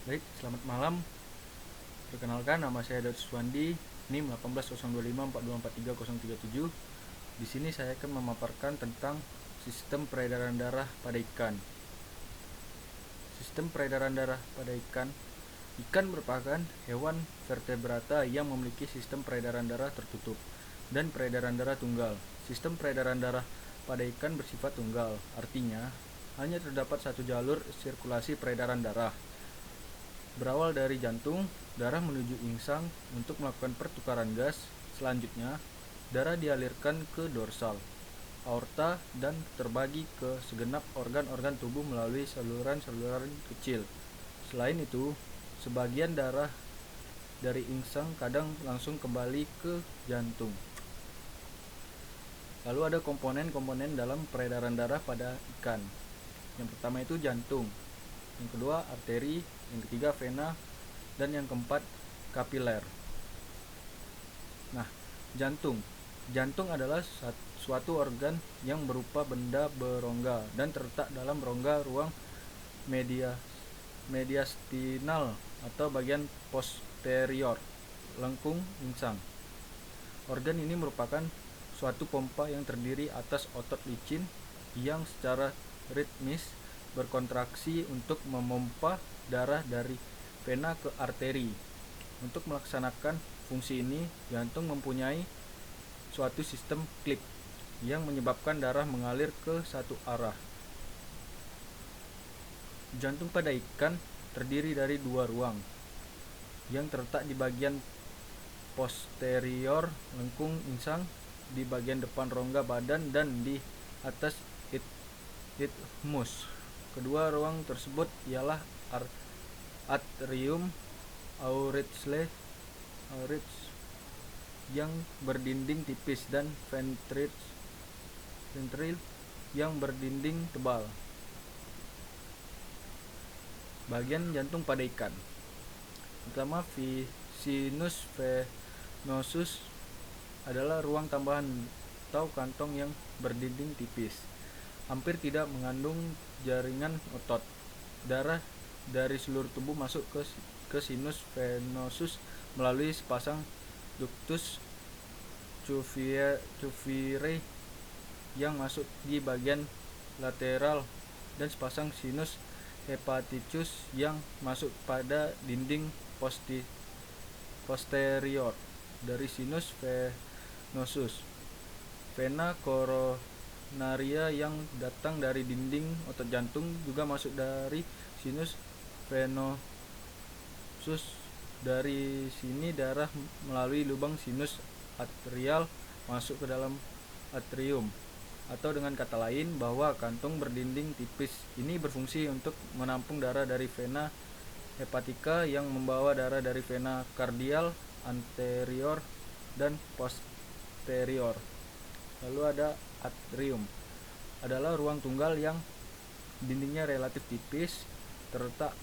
Baik, selamat malam. Perkenalkan, nama saya Daud Suwandi, NIM 180254243037. Di sini saya akan memaparkan tentang sistem peredaran darah pada ikan. Sistem peredaran darah pada ikan. Ikan merupakan hewan vertebrata yang memiliki sistem peredaran darah tertutup dan peredaran darah tunggal. Sistem peredaran darah pada ikan bersifat tunggal, artinya hanya terdapat satu jalur sirkulasi peredaran darah. Berawal dari jantung, darah menuju insang untuk melakukan pertukaran gas. Selanjutnya, darah dialirkan ke dorsal, aorta, dan terbagi ke segenap organ-organ tubuh melalui saluran-saluran kecil. Selain itu, sebagian darah dari insang kadang langsung kembali ke jantung. Lalu ada komponen-komponen dalam peredaran darah pada ikan. Yang pertama itu jantung, yang kedua arteri, yang ketiga vena, dan yang keempat kapiler. Nah, jantung. Jantung adalah suatu organ yang berupa benda berongga dan terletak dalam rongga ruang mediastinal atau bagian posterior lengkung insang. Organ ini merupakan suatu pompa yang terdiri atas otot licin yang secara ritmis berkontraksi untuk memompa darah dari vena ke arteri. Untuk melaksanakan fungsi ini, jantung mempunyai suatu sistem klip yang menyebabkan darah mengalir ke satu arah. Jantung pada ikan terdiri dari dua ruang yang terletak di bagian posterior lengkung insang, di bagian depan rongga badan, dan di atas isthmus. Kedua ruang tersebut ialah atrium auricle yang berdinding tipis dan ventril yang berdinding tebal. Bagian jantung pada ikan. Pertama, sinus venosus adalah ruang tambahan atau kantong yang berdinding tipis, hampir tidak mengandung jaringan otot. Darah dari seluruh tubuh masuk ke sinus venosus melalui sepasang ductus Cuvierae yang masuk di bagian lateral dan sepasang sinus hepaticus yang masuk pada dinding posterior dari sinus venosus. Vena coronaria yang datang dari dinding otot jantung juga masuk dari sinus venosus. Dari sini darah melalui lubang sinus atrial masuk ke dalam atrium. Atau dengan kata lain, bahwa kantong berdinding tipis ini berfungsi untuk menampung darah dari vena hepatica yang membawa darah dari vena kardial anterior dan posterior. Lalu ada atrium, adalah ruang tunggal yang dindingnya relatif tipis, terletak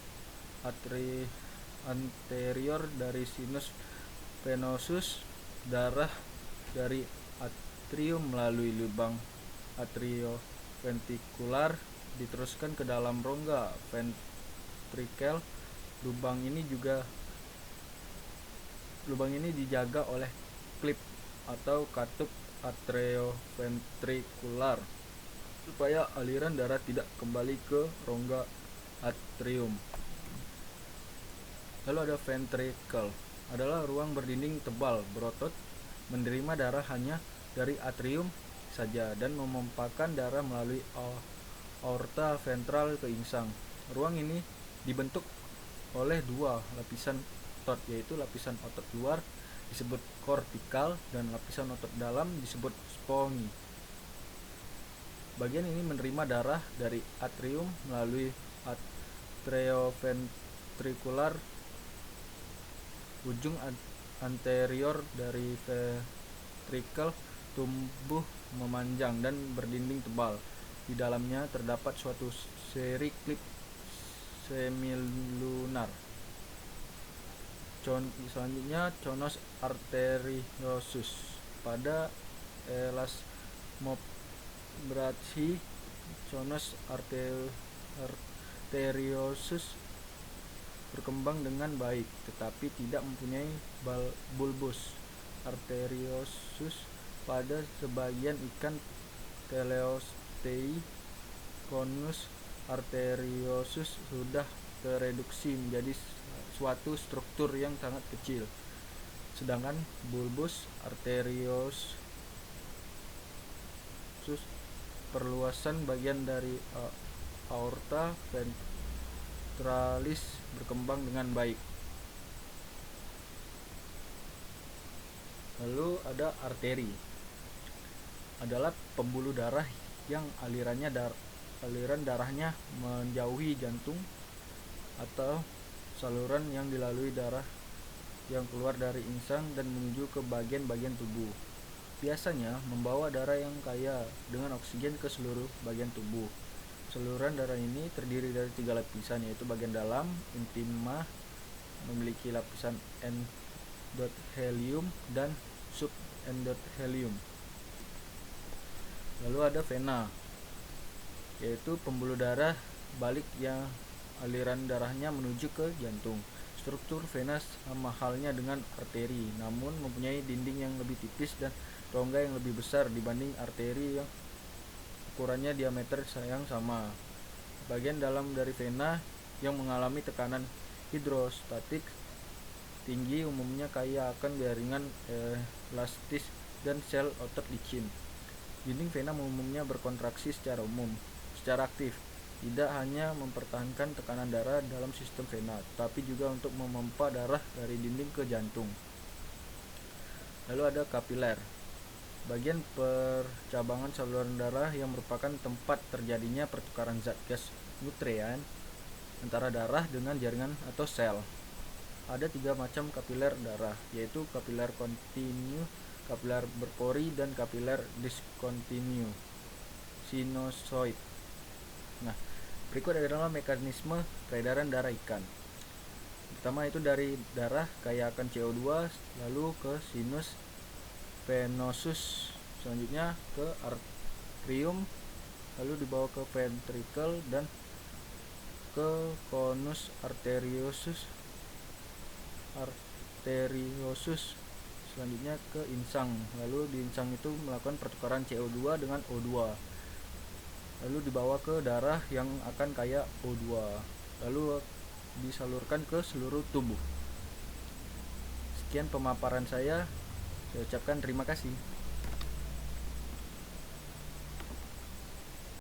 anterior dari sinus venosus. Darah dari atrium melalui lubang atrioventikular diteruskan ke dalam rongga ventrikel. Lubang ini dijaga oleh klip atau katup atrioventrikular supaya aliran darah tidak kembali ke rongga atrium. Lalu ada ventricle, adalah ruang berdinding tebal berotot, menerima darah hanya dari atrium saja dan memompakan darah melalui aorta ventral ke insang. Ruang ini dibentuk oleh dua lapisan otot, yaitu lapisan otot luar disebut kortikal dan lapisan otot dalam disebut spongy. Bagian ini menerima darah dari atrium melalui atrioventrikular. Ujung anterior dari ventricle tumbuh memanjang dan berdinding tebal. Di dalamnya terdapat suatu seri klip semilunar. Selanjutnya conus arteriosus. Pada elasmobrachi, conus arteriosus berkembang dengan baik, tetapi tidak mempunyai bulbus arteriosus. Pada sebagian ikan Teleostei, konus arteriosus sudah tereduksi menjadi suatu struktur yang sangat kecil, sedangkan bulbus arteriosus perluasan bagian dari aorta ventralis berkembang dengan baik. Lalu ada arteri, adalah pembuluh darah yang aliran darahnya menjauhi jantung atau saluran yang dilalui darah yang keluar dari insang dan menuju ke bagian-bagian tubuh. Biasanya membawa darah yang kaya dengan oksigen ke seluruh bagian tubuh. Saluran darah ini terdiri dari 3 lapisan, yaitu bagian dalam intima memiliki lapisan endothelium dan subendothelium. Lalu ada vena, yaitu pembuluh darah balik yang aliran darahnya menuju ke jantung. Struktur vena sama halnya dengan arteri, namun mempunyai dinding yang lebih tipis dan rongga yang lebih besar dibanding arteri yang ukurannya diameter yang sama. Bagian dalam dari vena yang mengalami tekanan hidrostatik tinggi umumnya kaya akan jaringan elastis dan sel otot licin. Dinding vena umumnya berkontraksi secara aktif, tidak hanya mempertahankan tekanan darah dalam sistem vena, tapi juga untuk memompa darah dari dinding ke jantung. Lalu ada kapiler, bagian percabangan saluran darah yang merupakan tempat terjadinya pertukaran zat gas nutrien antara darah dengan jaringan atau sel. Ada 3 macam kapiler darah, yaitu kapiler kontinu, kapiler berpori, dan kapiler diskontinu sinusoid. Nah, berikut adalah mekanisme peredaran darah ikan. Pertama itu dari darah kaya akan CO2, lalu ke sinus venosus, selanjutnya ke arterium, lalu dibawa ke ventricle dan ke konus arteriosus, selanjutnya ke insang. Lalu di insang itu melakukan pertukaran CO2 dengan O2, lalu dibawa ke darah yang akan kaya O2, lalu disalurkan ke seluruh tubuh. Sekian pemaparan saya ucapkan terima kasih.